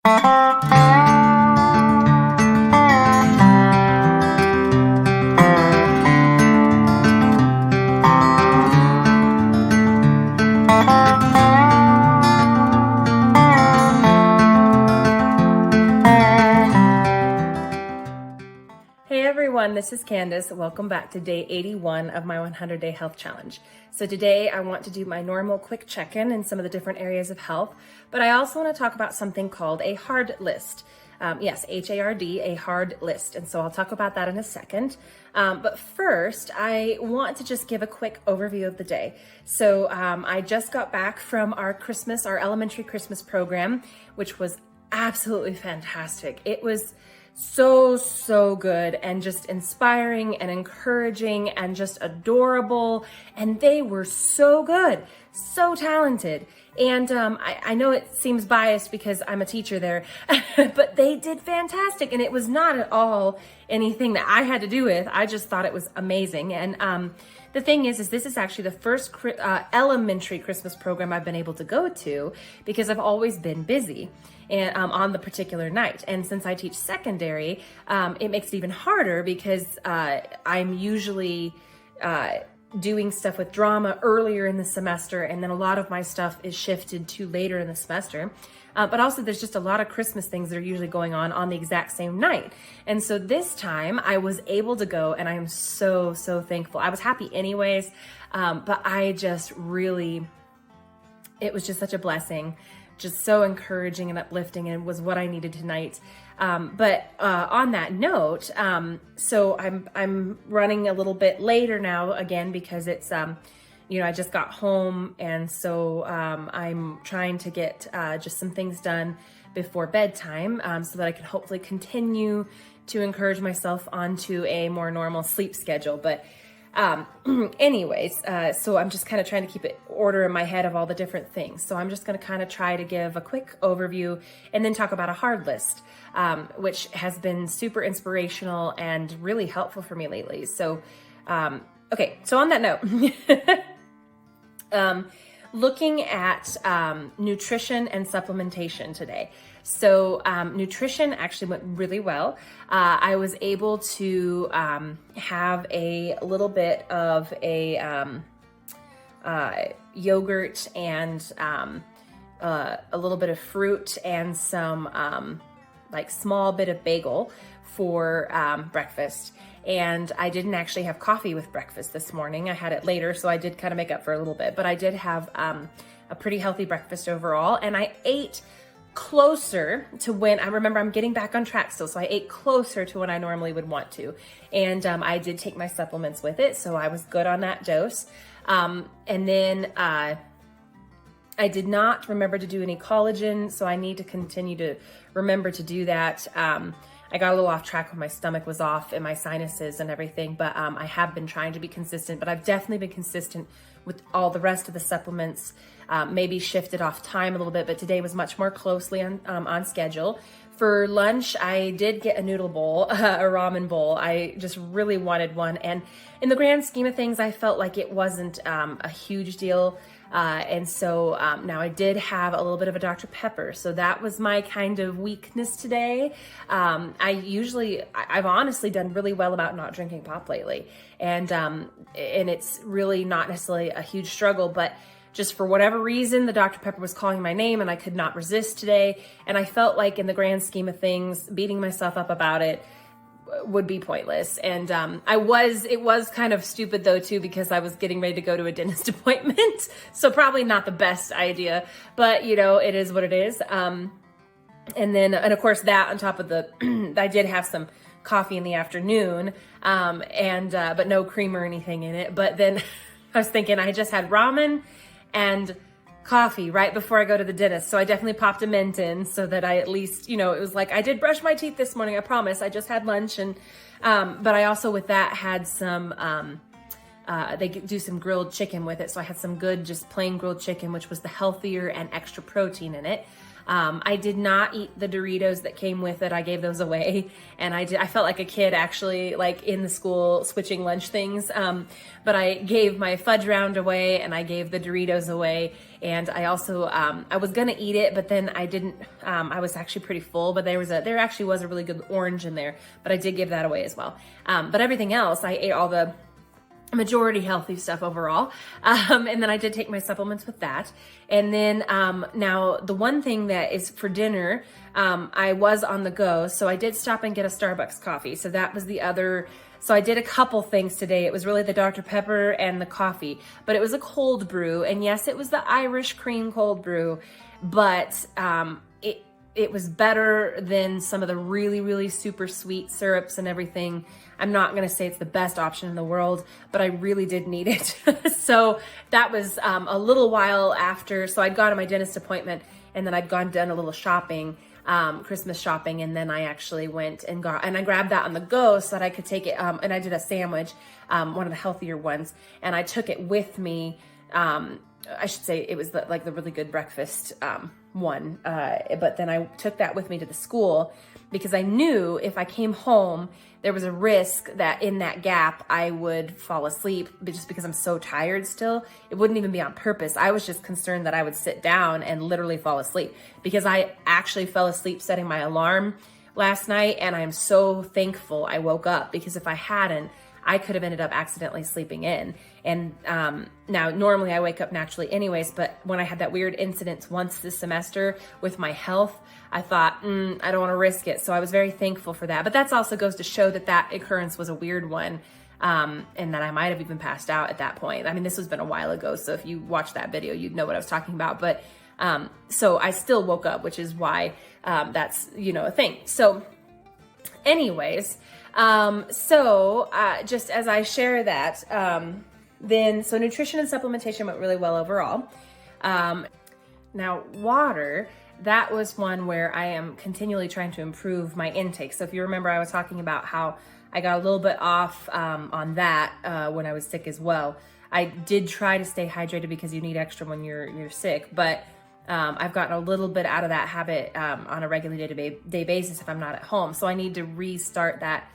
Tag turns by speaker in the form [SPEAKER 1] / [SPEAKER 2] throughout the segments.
[SPEAKER 1] Hey everyone, this is Candace. Welcome back to day 81 of my 100-day health challenge. So today I want to do my normal quick check-in in some of the different areas of health, but I also want to talk about something called a hard list. Yes, H-A-R-D, a hard list. And so I'll talk about that in a second. But first, I want to just give a quick overview of the day. So I just got back from our elementary Christmas program, which was absolutely fantastic. It was so good and just inspiring and encouraging and just adorable. And they were so good, so talented. And I know it seems biased because I'm a teacher there, but they did fantastic. And it was not at all anything that I had to do with. I just thought it was amazing. And the thing is this is actually the first elementary Christmas program I've been able to go to because I've always been busy and on the particular night. And since I teach secondary, it makes it even harder because I'm usually doing stuff with drama earlier in the semester, and then a lot of my stuff is shifted to later in the semester. But also there's just a lot of Christmas things that are usually going on the exact same night. And so this time I was able to go, and I am so thankful. I was happy anyways, but I just really, it was just such a blessing, just so encouraging and uplifting, and was what I needed tonight. But on that note, so I'm running a little bit later now again because it's I just got home, and so I'm trying to get just some things done before bedtime so that I can hopefully continue to encourage myself onto a more normal sleep schedule. But anyways, so I'm just kind of trying to keep it order in my head of all the different things. So I'm just going to kind of try to give a quick overview and then talk about a hard list, which has been super inspirational and really helpful for me lately. So, okay. So on that note, looking at nutrition and supplementation today. So nutrition actually went really well. I was able to have a little bit of a yogurt and a little bit of fruit and some like small bit of bagel for breakfast. And I didn't actually have coffee with breakfast this morning. I had it later, so I did kind of make up for a little bit, but I did have a pretty healthy breakfast overall. And I ate closer to when, I remember I'm getting back on track still, so I ate closer to when I normally would want to. And I did take my supplements with it, so I was good on that dose. And then I did not remember to do any collagen, so I need to continue to remember to do that. I got a little off track when my stomach was off and my sinuses and everything, but I have been trying to be consistent, but I've definitely been consistent with all the rest of the supplements, maybe shifted off time a little bit, but today was much more closely on schedule. For lunch, I did get a noodle bowl, a ramen bowl. I just really wanted one. And in the grand scheme of things, I felt like it wasn't a huge deal. And so now I did have a little bit of a Dr. Pepper. So that was my kind of weakness today. I've honestly done really well about not drinking pop lately. And it's really not necessarily a huge struggle, but just for whatever reason, the Dr. Pepper was calling my name and I could not resist today. And I felt like in the grand scheme of things, beating myself up about it would be pointless. And it was kind of stupid though too, because I was getting ready to go to a dentist appointment. So probably not the best idea, but it is what it is. And of course that on top of I did have some coffee in the afternoon, but no cream or anything in it. But then I was thinking I just had ramen and coffee right before I go to the dentist. So I definitely popped a mint in so that I at least, it was like, I did brush my teeth this morning. I promise. I just had lunch. And, but I also with that had some, they do some grilled chicken with it. So I had some good, just plain grilled chicken, which was the healthier and extra protein in it. I did not eat the Doritos that came with it. I gave those away, and I felt like a kid actually, like in the school switching lunch things. But I gave my fudge round away, and I gave the Doritos away, and I also I was gonna eat it, but then I didn't. I was actually pretty full, but there actually was a really good orange in there, but I did give that away as well. But everything else, I ate all the majority healthy stuff overall. And then I did take my supplements with that. And then now the one thing that is for dinner, I was on the go. So I did stop and get a Starbucks coffee. So that was the other. So I did a couple things today. It was really the Dr. Pepper and the coffee, but it was a cold brew. And yes, it was the Irish cream cold brew, but it was better than some of the really, really super sweet syrups and everything. I'm not going to say it's the best option in the world, but I really did need it. So that was a little while after. So I'd gone to my dentist appointment, and then I'd done a little shopping, Christmas shopping. And then I actually went and I grabbed that on the go so that I could take it. And I did a sandwich, one of the healthier ones, and I took it with me. I should say it was the really good breakfast one. But then I took that with me to the school because I knew if I came home, there was a risk that in that gap I would fall asleep, but just because I'm so tired still. It wouldn't even be on purpose. I was just concerned that I would sit down and literally fall asleep, because I actually fell asleep setting my alarm last night, and I am so thankful I woke up, because if I hadn't, I could have ended up accidentally sleeping in. And now normally I wake up naturally anyways, but when I had that weird incident once this semester with my health, I thought, I don't want to risk it. So I was very thankful for that. But that also goes to show that that occurrence was a weird one, and that I might have even passed out at that point. I mean, this has been a while ago, so if you watched that video, you'd know what I was talking about. But so I still woke up, which is why that's, a thing. So anyways, just as I share that, so nutrition and supplementation went really well overall. Now water, that was one where I am continually trying to improve my intake. So if you remember, I was talking about how I got a little bit off, on that, when I was sick as well. I did try to stay hydrated because you need extra when you're sick, but I've gotten a little bit out of that habit on a regular day basis if I'm not at home. So I need to restart that,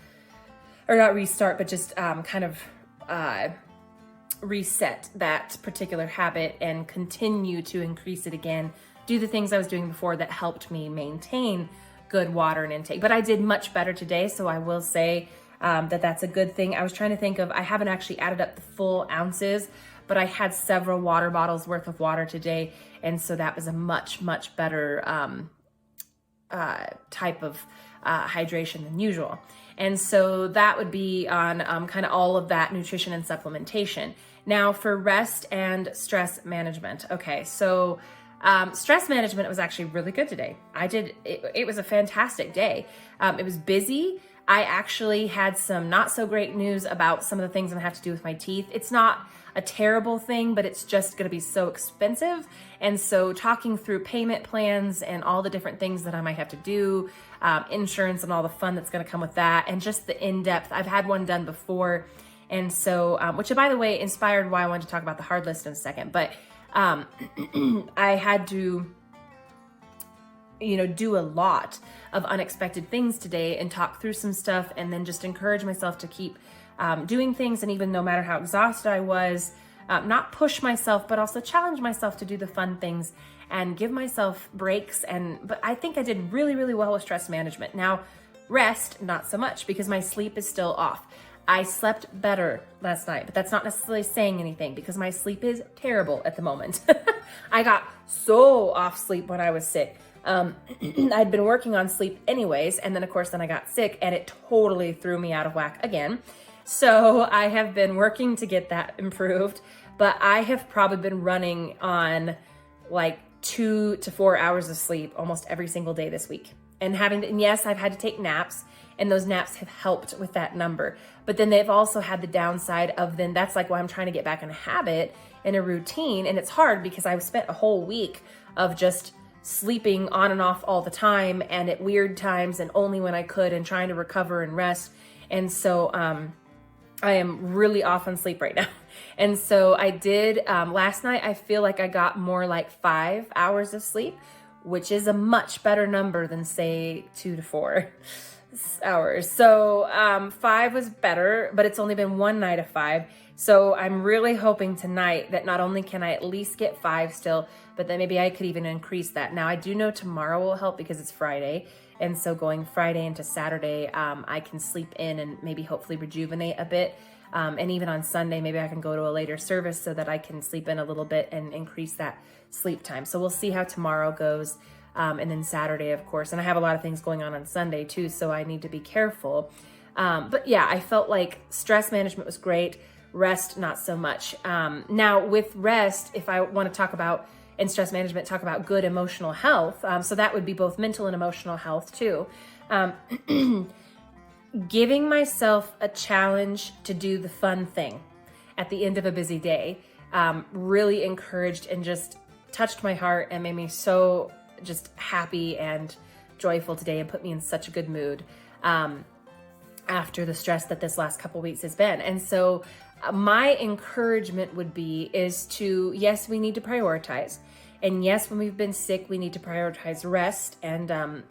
[SPEAKER 1] or not restart, but just kind of reset that particular habit and continue to increase it again. Do the things I was doing before that helped me maintain good water and intake. But I did much better today, so I will say that that's a good thing. I was trying to think of, I haven't actually added up the full ounces, but I had several water bottles worth of water today, and so that was a much, much better type of hydration than usual. And so that would be on kind of all of that nutrition and supplementation. Now for rest and stress management. Okay, so stress management was actually really good today. It was a fantastic day. It was busy. I actually had some not so great news about some of the things I'm gonna have to do with my teeth. It's not a terrible thing, but it's just gonna be so expensive. And so talking through payment plans and all the different things that I might have to do, insurance and all the fun that's gonna come with that, and just the in-depth, I've had one done before. And so, which by the way, inspired why I wanted to talk about the hard list in a second, but I had to, do a lot of unexpected things today and talk through some stuff, and then just encourage myself to keep doing things. And even no matter how exhausted I was, not push myself, but also challenge myself to do the fun things and give myself breaks. But I think I did really, really well with stress management. Now, rest, not so much, because my sleep is still off. I slept better last night, but that's not necessarily saying anything because my sleep is terrible at the moment. I got so off sleep when I was sick. I'd been working on sleep anyways, and then of course I got sick, and it totally threw me out of whack again. So I have been working to get that improved, but I have probably been running on like 2 to 4 hours of sleep almost every single day this week. And yes, I've had to take naps, and those naps have helped with that number. But then they've also had the downside of, then that's like why I'm trying to get back in a habit and a routine. And it's hard because I've spent a whole week of just sleeping on and off all the time and at weird times and only when I could, and trying to recover and rest. And so I am really off on sleep right now. And so I did, last night, I feel like I got more like 5 hours of sleep, which is a much better number than say 2 to 4 hours. So 5 was better, but it's only been one night of 5. So I'm really hoping tonight that not only can I at least get 5 still, but then maybe I could even increase that. Now I do know tomorrow will help because it's Friday. And so going Friday into Saturday, I can sleep in and maybe hopefully rejuvenate a bit. And even on Sunday, maybe I can go to a later service so that I can sleep in a little bit and increase that sleep time. So we'll see how tomorrow goes. And then Saturday, of course. And I have a lot of things going on Sunday too, so I need to be careful. But yeah, I felt like stress management was great. Rest, not so much. Now with rest, if I want to talk about in stress management, talk about good emotional health. So that would be both mental and emotional health too. Giving myself a challenge to do the fun thing at the end of a busy day really encouraged and just touched my heart and made me so just happy and joyful today and put me in such a good mood after the stress that this last couple weeks has been. And so my encouragement would be is to, yes, we need to prioritize. And yes, when we've been sick, we need to prioritize rest and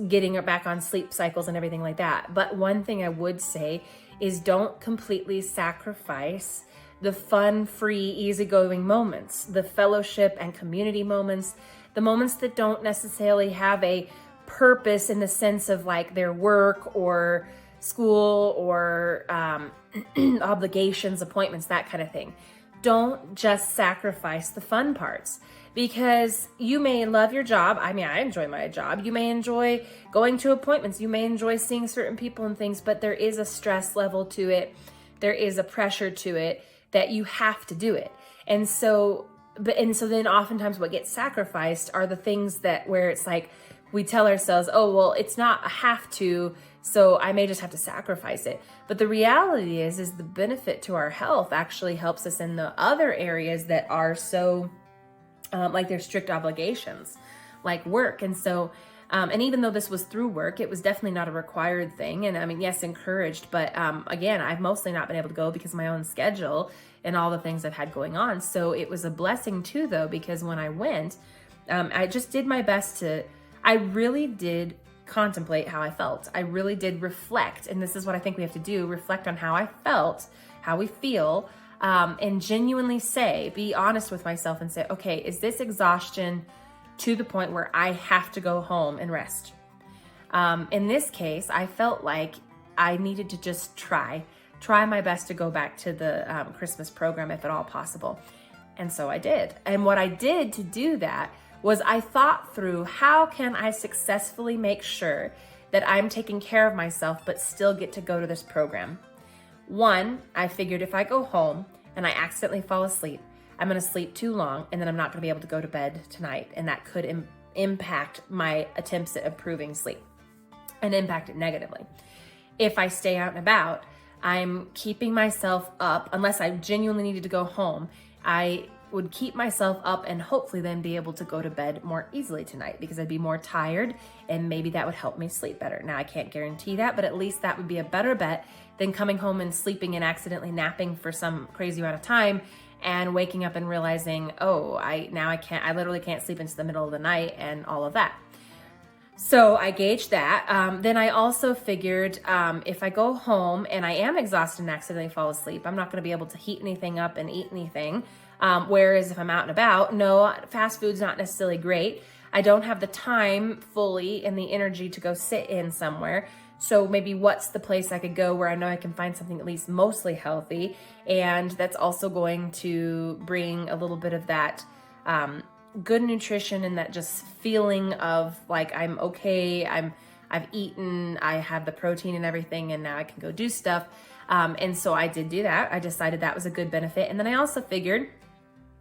[SPEAKER 1] getting back on sleep cycles and everything like that. But one thing I would say is don't completely sacrifice the fun, free, easygoing moments, the fellowship and community moments, the moments that don't necessarily have a purpose in the sense of like their work or school or obligations, appointments, that kind of thing. Don't just sacrifice the fun parts because you may love your job. I mean, I enjoy my job. You may enjoy going to appointments. You may enjoy seeing certain people and things, but there is a stress level to it. There is a pressure to it that you have to do it. And so then oftentimes what gets sacrificed are the things that where it's like we tell ourselves, oh, well, it's not a have to, so I may just have to sacrifice it. But the reality is the benefit to our health actually helps us in the other areas that are so like their strict obligations, like work. And so, and even though this was through work, it was definitely not a required thing. And I mean, yes, encouraged, but again, I've mostly not been able to go because of my own schedule and all the things I've had going on. So it was a blessing too, though, because when I went, I just did my best I really did contemplate how I felt. I really did reflect. And this is what I think we have to do, reflect on how I felt, how we feel, and genuinely be honest with myself and say, okay, is this exhaustion to the point where I have to go home and rest? In this case, I felt like I needed to just try my best to go back to the Christmas program if at all possible. And so I did. And what I did to do that was I thought through how can I successfully make sure that I'm taking care of myself but still get to go to this program. One, I figured if I go home and I accidentally fall asleep, I'm going to sleep too long and then I'm not going to be able to go to bed tonight, and that could impact my attempts at improving sleep and impact it negatively. If I stay out and about, I'm keeping myself up. Unless I genuinely needed to go home, I would keep myself up and hopefully then be able to go to bed more easily tonight because I'd be more tired and maybe that would help me sleep better. Now I can't guarantee that, but at least that would be a better bet than coming home and sleeping and accidentally napping for some crazy amount of time and waking up and realizing, oh, I literally can't sleep into the middle of the night and all of that. So I gauged that. Then I also figured if I go home and I am exhausted and accidentally fall asleep, I'm not going to be able to heat anything up and eat anything. Whereas if I'm out and about, no, fast food's not necessarily great. I don't have the time fully and the energy to go sit in somewhere. So maybe what's the place I could go where I know I can find something at least mostly healthy, and that's also going to bring a little bit of that good nutrition and that just feeling of like I'm okay, I've eaten, I have the protein and everything, and now I can go do stuff. And so I did do that. I decided that was a good benefit. And then I also figured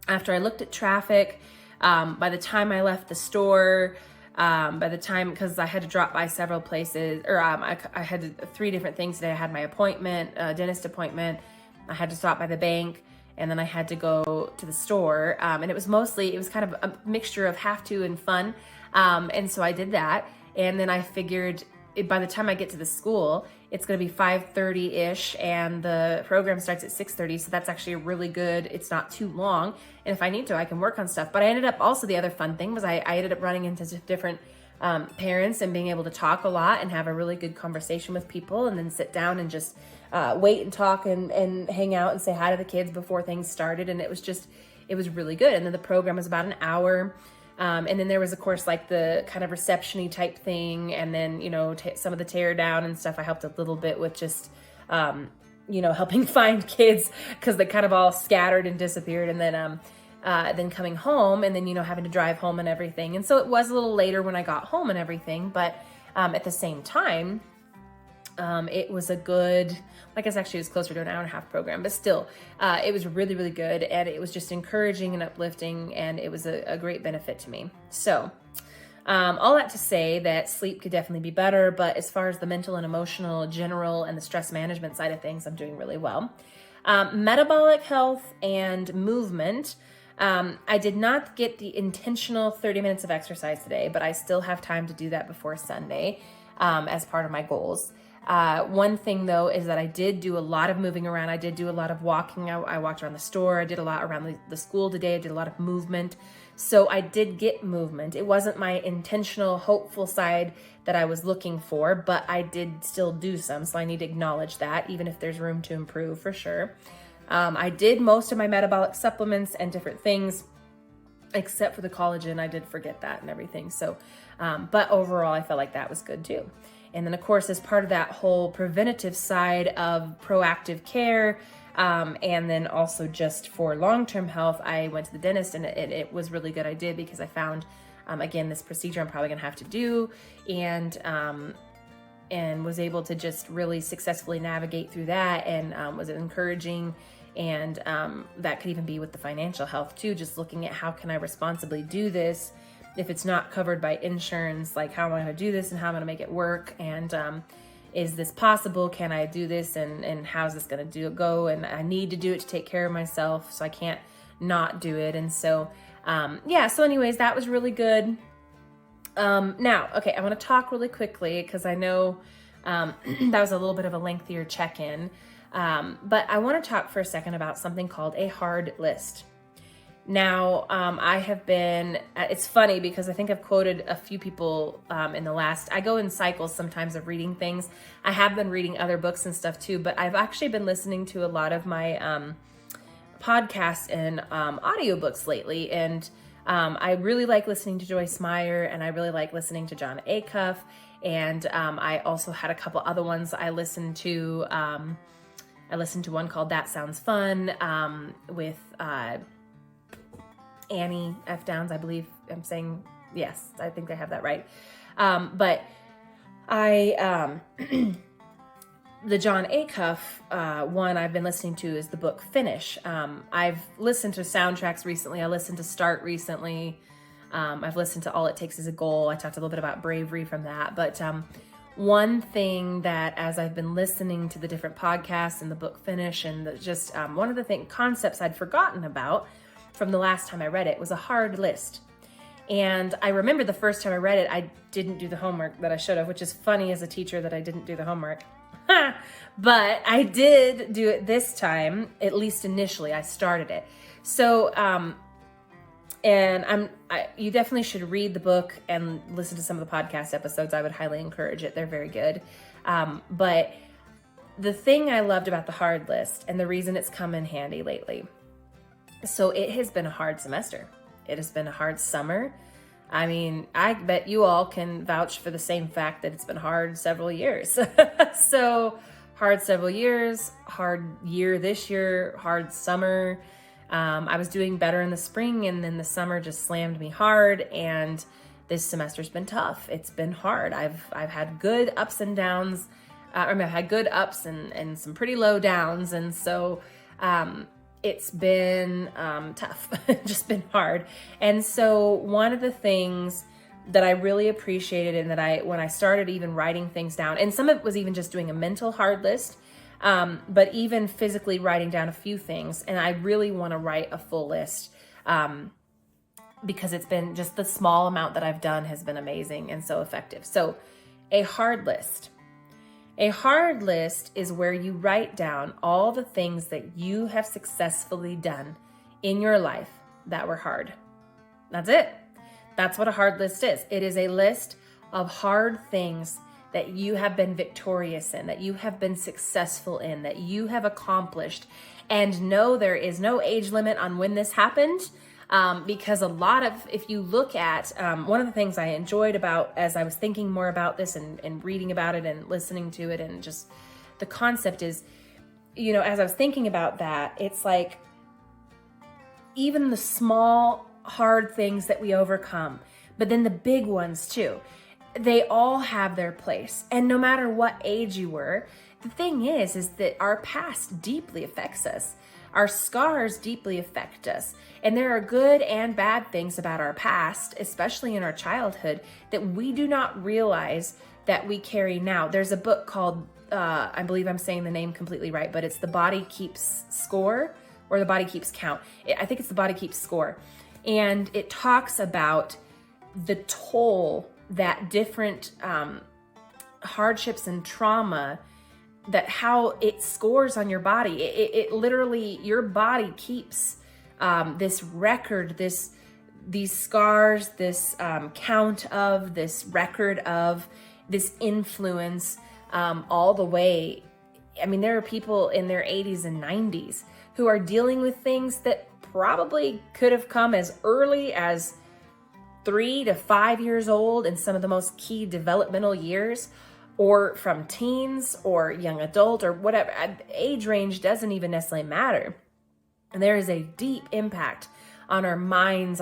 [SPEAKER 1] after I looked at traffic, by the time I left the store, because I had to drop by several places, or I had 3 different things today. I had my appointment, dentist appointment, I had to stop by the bank, and then I had to go to the store. And it was kind of a mixture of have to and fun. And so I did that. And then I figured by the time I get to the school, it's going to be 5:30-ish, and the program starts at 6:30. So that's actually really good. It's not too long. And if I need to, I can work on stuff. But I ended up also, the other fun thing was I ended up running into different parents and being able to talk a lot and have a really good conversation with people, and then sit down and just wait and talk and hang out and say hi to the kids before things started. And it was really good. And then the program was about an hour. And then there was, of course, like the kind of reception-y type thing. And then, some of the tear down and stuff. I helped a little bit with just, helping find kids because they kind of all scattered and disappeared. And then coming home and then, having to drive home and everything. And so it was a little later when I got home and everything. But at the same time, it was a good, I guess actually it was closer to an hour and a half program, but still, it was really, really good. And it was just encouraging and uplifting, and it was a great benefit to me. So, all that to say that sleep could definitely be better, but as far as the mental and emotional, general, and the stress management side of things, I'm doing really well. Metabolic health and movement. I did not get the intentional 30 minutes of exercise today, but I still have time to do that before Sunday, as part of my goals. One thing though is that I did do a lot of moving around. I did do a lot of walking. I walked around the store. I did a lot around the school today. I did a lot of movement. So I did get movement. It wasn't my intentional, hopeful side that I was looking for, but I did still do some. So I need to acknowledge that, even if there's room to improve for sure. I did most of my metabolic supplements and different things, except for the collagen. I did forget that and everything. So, but overall, I felt like that was good too. And then, of course, as part of that whole preventative side of proactive care, and then also just for long-term health, I went to the dentist, and it was really good. I did, because I found, again, this procedure I'm probably gonna have to do, and was able to just really successfully navigate through that, and was encouraging. And that could even be with the financial health too, just looking at how can I responsibly do this if it's not covered by insurance, like how am I going to do this and how am I going to make it work? And is this possible? Can I do this? And how's this going to go? And I need to do it to take care of myself, so I can't not do it. And so, so anyways, that was really good. Now, okay, I want to talk really quickly because I know that was a little bit of a lengthier check-in. But I want to talk for a second about something called a hard list. Now, I have been, it's funny because I think I've quoted a few people I go in cycles sometimes of reading things. I have been reading other books and stuff too, but I've actually been listening to a lot of my podcasts and audiobooks lately. And I really like listening to Joyce Meyer, and I really like listening to Jon Acuff. And I also had a couple other ones I listened to. I listened to one called That Sounds Fun with Annie F. Downs, I believe I'm saying. Yes, I think I have that right. But I, the Jon Acuff one I've been listening to is the book Finish. I've listened to soundtracks recently. I listened to Start recently. I've listened to All It Takes Is a Goal. I talked a little bit about bravery from that. But one thing that, as I've been listening to the different podcasts and the book Finish, and one of the concepts I'd forgotten about from the last time I read it was a hard list. And I remember the first time I read it, I didn't do the homework that I should have, which is funny as a teacher that I didn't do the homework. But I did do it this time, at least initially. I started it. So, you definitely should read the book and listen to some of the podcast episodes. I would highly encourage it. They're very good. But the thing I loved about the hard list, and the reason it's come in handy lately, so it has been a hard semester. It has been a hard summer. I mean, I bet you all can vouch for the same fact that it's been hard several years. So hard several years, hard year this year, hard summer. I was doing better in the spring, and then the summer just slammed me hard, and this semester's been tough. It's been hard. I've had good ups and downs. I've had good ups and some pretty low downs. And so, it's been tough, just been hard. And so one of the things that I really appreciated, and that when I started even writing things down, and some of it was even just doing a mental hard list, but even physically writing down a few things. And I really want to write a full list, because it's been just the small amount that I've done has been amazing and so effective. So a hard list. A hard list is where you write down all the things that you have successfully done in your life that were hard. That's it. That's what a hard list is. It is a list of hard things that you have been victorious in, that you have been successful in, that you have accomplished. And no, there is no age limit on when this happened. Because if you look at, one of the things I enjoyed about, as I was thinking more about this and reading about it and listening to it, and just the concept is, as I was thinking about that, it's like, even the small, hard things that we overcome, but then the big ones too, they all have their place. And no matter what age you were, the thing is that our past deeply affects us. Our scars deeply affect us. And there are good and bad things about our past, especially in our childhood, that we do not realize that we carry now. There's a book called, I believe I'm saying the name completely right, but it's The Body Keeps Score, or The Body Keeps Count. I think it's The Body Keeps Score. And it talks about the toll that different hardships and trauma, that how it scores on your body. It literally, your body keeps this record, these scars, this count of, this record of, this influence all the way. I mean, there are people in their 80s and 90s who are dealing with things that probably could have come as early as 3 to 5 years old in some of the most key developmental years, or from teens or young adult or whatever. Age range doesn't even necessarily matter. And there is a deep impact on our minds,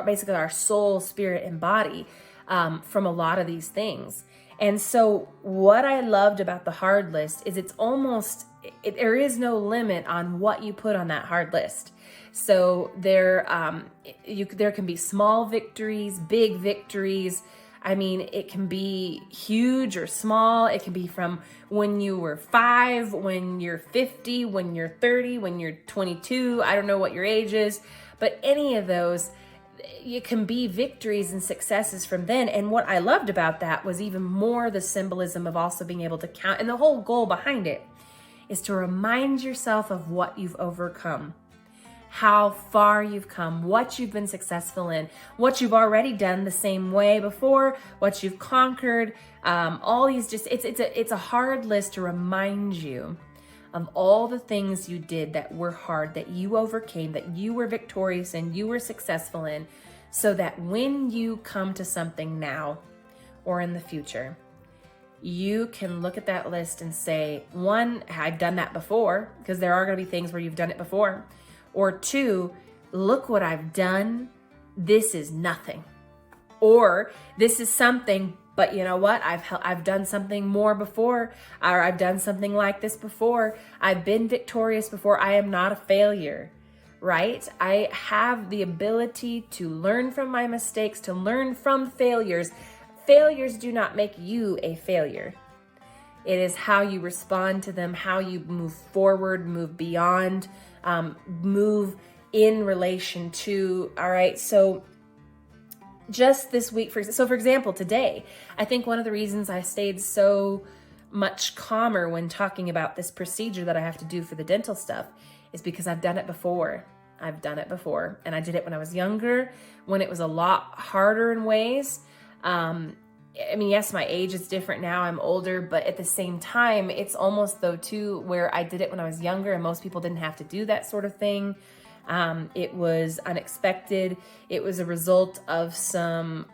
[SPEAKER 1] basically our soul, spirit, and body from a lot of these things. And so what I loved about the hard list is there is no limit on what you put on that hard list. So there can be small victories, big victories. I mean, it can be huge or small. It can be from when you were 5, when you're 50, when you're 30, when you're 22. I don't know what your age is, but any of those, it can be victories and successes from then. And what I loved about that was even more the symbolism of also being able to count. And the whole goal behind it is to remind yourself of what you've overcome, how far you've come, what you've been successful in, what you've already done the same way before, what you've conquered, all these it's a hard list to remind you of all the things you did that were hard, that you overcame, that you were victorious in, you were successful in, so that when you come to something now or in the future, you can look at that list and say, 1, I've done that before, because there are going to be things where you've done it before. Or 2, look what I've done. This is nothing. Or this is something, but you know what? I've done something more before, or I've done something like this before. I've been victorious before. I am not a failure, right? I have the ability to learn from my mistakes, to learn from failures. Failures do not make you a failure. It is how you respond to them, how you move forward, move beyond, move in relation to. All right. So just this week, for example, today, I think one of the reasons I stayed so much calmer when talking about this procedure that I have to do for the dental stuff is because I've done it before. And I did it when I was younger, when it was a lot harder in ways. I mean, yes, my age is different now. I'm older, but at the same time, it's almost though too where I did it when I was younger and most people didn't have to do that sort of thing. It was unexpected. It was a result of some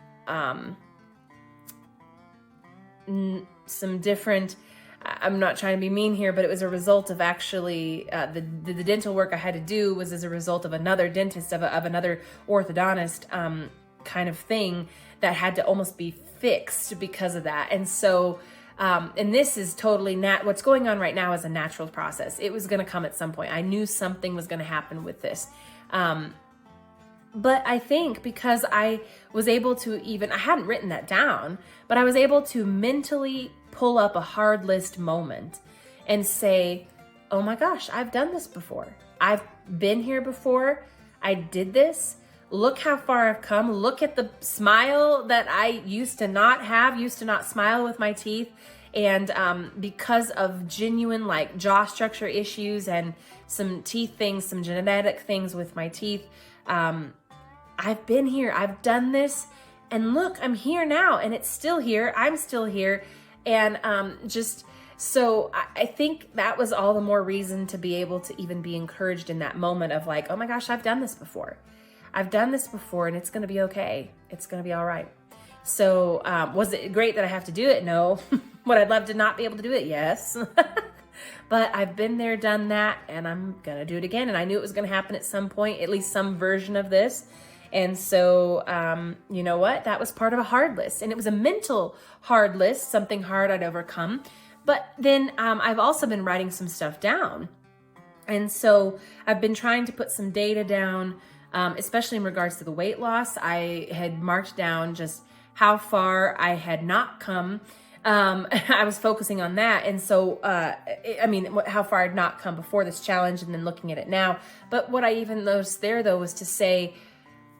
[SPEAKER 1] different, I'm not trying to be mean here, but it was a result of actually the dental work I had to do was as a result of another dentist, of another orthodontist kind of thing that had to almost be fixed because of that. And so, and this is totally what's going on right now is a natural process. It was going to come at some point. I knew something was going to happen with this. But I think because I was able to I hadn't written that down, but I was able to mentally pull up a hard list moment and say, oh my gosh, I've done this before. I've been here before. I did this. Look how far I've come. Look at the smile that I used to not smile with my teeth. And because of genuine like jaw structure issues and some teeth things, some genetic things with my teeth, I've been here, I've done this, and look, I'm here now, and it's still here, I'm still here. And so I think that was all the more reason to be able to even be encouraged in that moment of like, oh my gosh, I've done this before. I've done this before, and it's going to be okay. It's going to be all right. So was it great that I have to do it? No. Would I love to not be able to do it? Yes. But I've been there, done that, and I'm going to do it again. And I knew it was going to happen at some point, at least some version of this. And so, you know what? That was part of a hard list. And it was a mental hard list, something hard I'd overcome. But then I've also been writing some stuff down. And so I've been trying to put some data down, especially in regards to the weight loss. I had marked down just how far I had not come. I was focusing on that. And so, how far I'd not come before this challenge and then looking at it now. But what I even noticed there, though, was to say,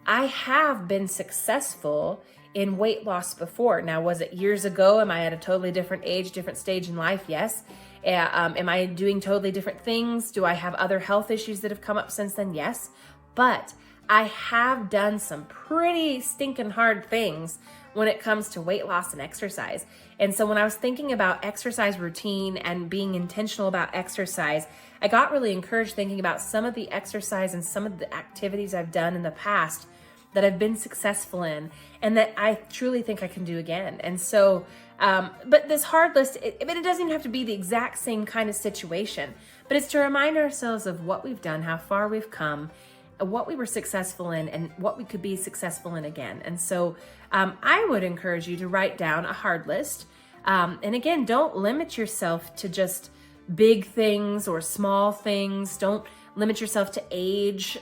[SPEAKER 1] I have been successful in weight loss before. Now, was it years ago? Am I at a totally different age, different stage in life? Yes. Am I doing totally different things? Do I have other health issues that have come up since then? Yes. But I have done some pretty stinking hard things when it comes to weight loss and exercise. And so when I was thinking about exercise routine and being intentional about exercise, I got really encouraged thinking about some of the exercise and some of the activities I've done in the past that I've been successful in and that I truly think I can do again. And so, but this hard list, it doesn't even have to be the exact same kind of situation, but it's to remind ourselves of what we've done, how far we've come, what we were successful in, and what we could be successful in again. And so I would encourage you to write down a hard list. And again, don't limit yourself to just big things or small things. Don't limit yourself to age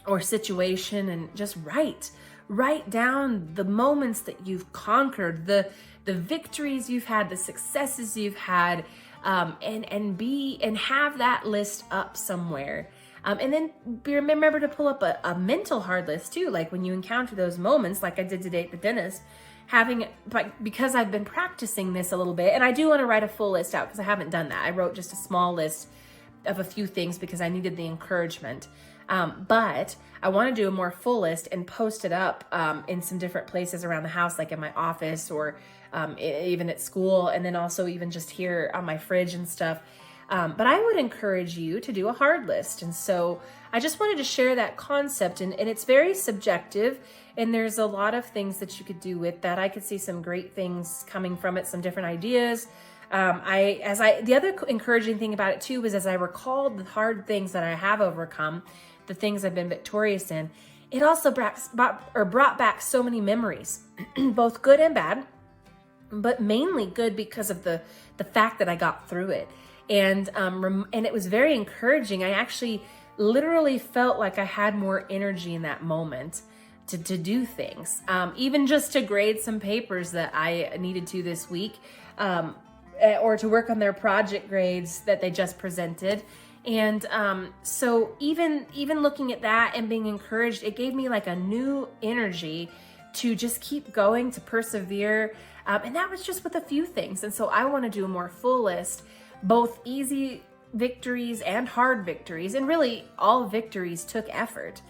[SPEAKER 1] or situation, and just write down the moments that you've conquered, the victories you've had, the successes you've had, and have that list up somewhere. And then remember to pull up a mental hard list too, like when you encounter those moments, like I did today at the dentist, because I've been practicing this a little bit, and I do want to write a full list out because I haven't done that. I wrote just a small list of a few things because I needed the encouragement. But I want to do a more full list and post it up in some different places around the house, like in my office or even at school, and then also even just here on my fridge and stuff. But I would encourage you to do a hard list. And so I just wanted to share that concept, and it's very subjective, and there's a lot of things that you could do with that. I could see some great things coming from it, some different ideas. The other encouraging thing about it too was as I recalled the hard things that I have overcome, the things I've been victorious in, it also brought back so many memories, both good and bad, but mainly good because of the fact that I got through it. And it was very encouraging. I actually literally felt like I had more energy in that moment to do things, even just to grade some papers that I needed to this week, or to work on their project grades that they just presented. And so even looking at that and being encouraged, it gave me like a new energy to just keep going, to persevere. And that was just with a few things. And so I want to do a more full list, both easy victories and hard victories. And really all victories took effort.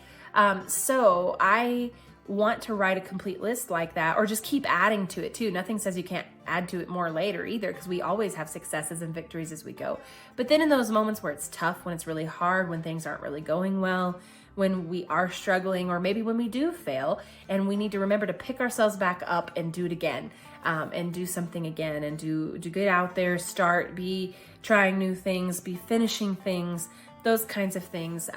[SPEAKER 1] So I want to write a complete list like that, or just keep adding to it too. Nothing says you can't add to it more later either, because we always have successes and victories as we go. But then in those moments where it's tough, when it's really hard, when things aren't really going well, when we are struggling, or maybe when we do fail, and we need to remember to pick ourselves back up and do it again, and do something again, and do get out there, be trying new things, be finishing things, those kinds of things.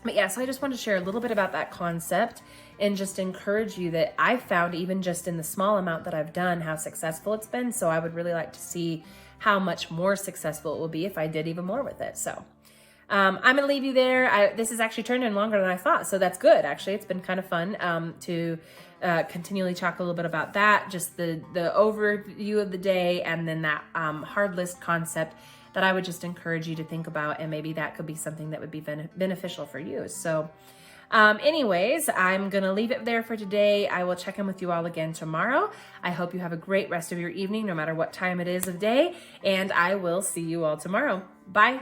[SPEAKER 1] But yeah, so I just wanted to share a little bit about that concept and just encourage you that I've found, even just in the small amount that I've done, how successful it's been. So I would really like to see how much more successful it will be if I did even more with it. So I'm going to leave you there. This has actually turned in longer than I thought. So that's good. Actually, it's been kind of fun to continually talk a little bit about that, just the overview of the day, and then that hard list concept that I would just encourage you to think about, and maybe that could be something that would be beneficial for you. So Anyways, I'm gonna leave it there for today. I will check in with you all again tomorrow. I hope you have a great rest of your evening, no matter what time it is of day, and I will see you all tomorrow. Bye.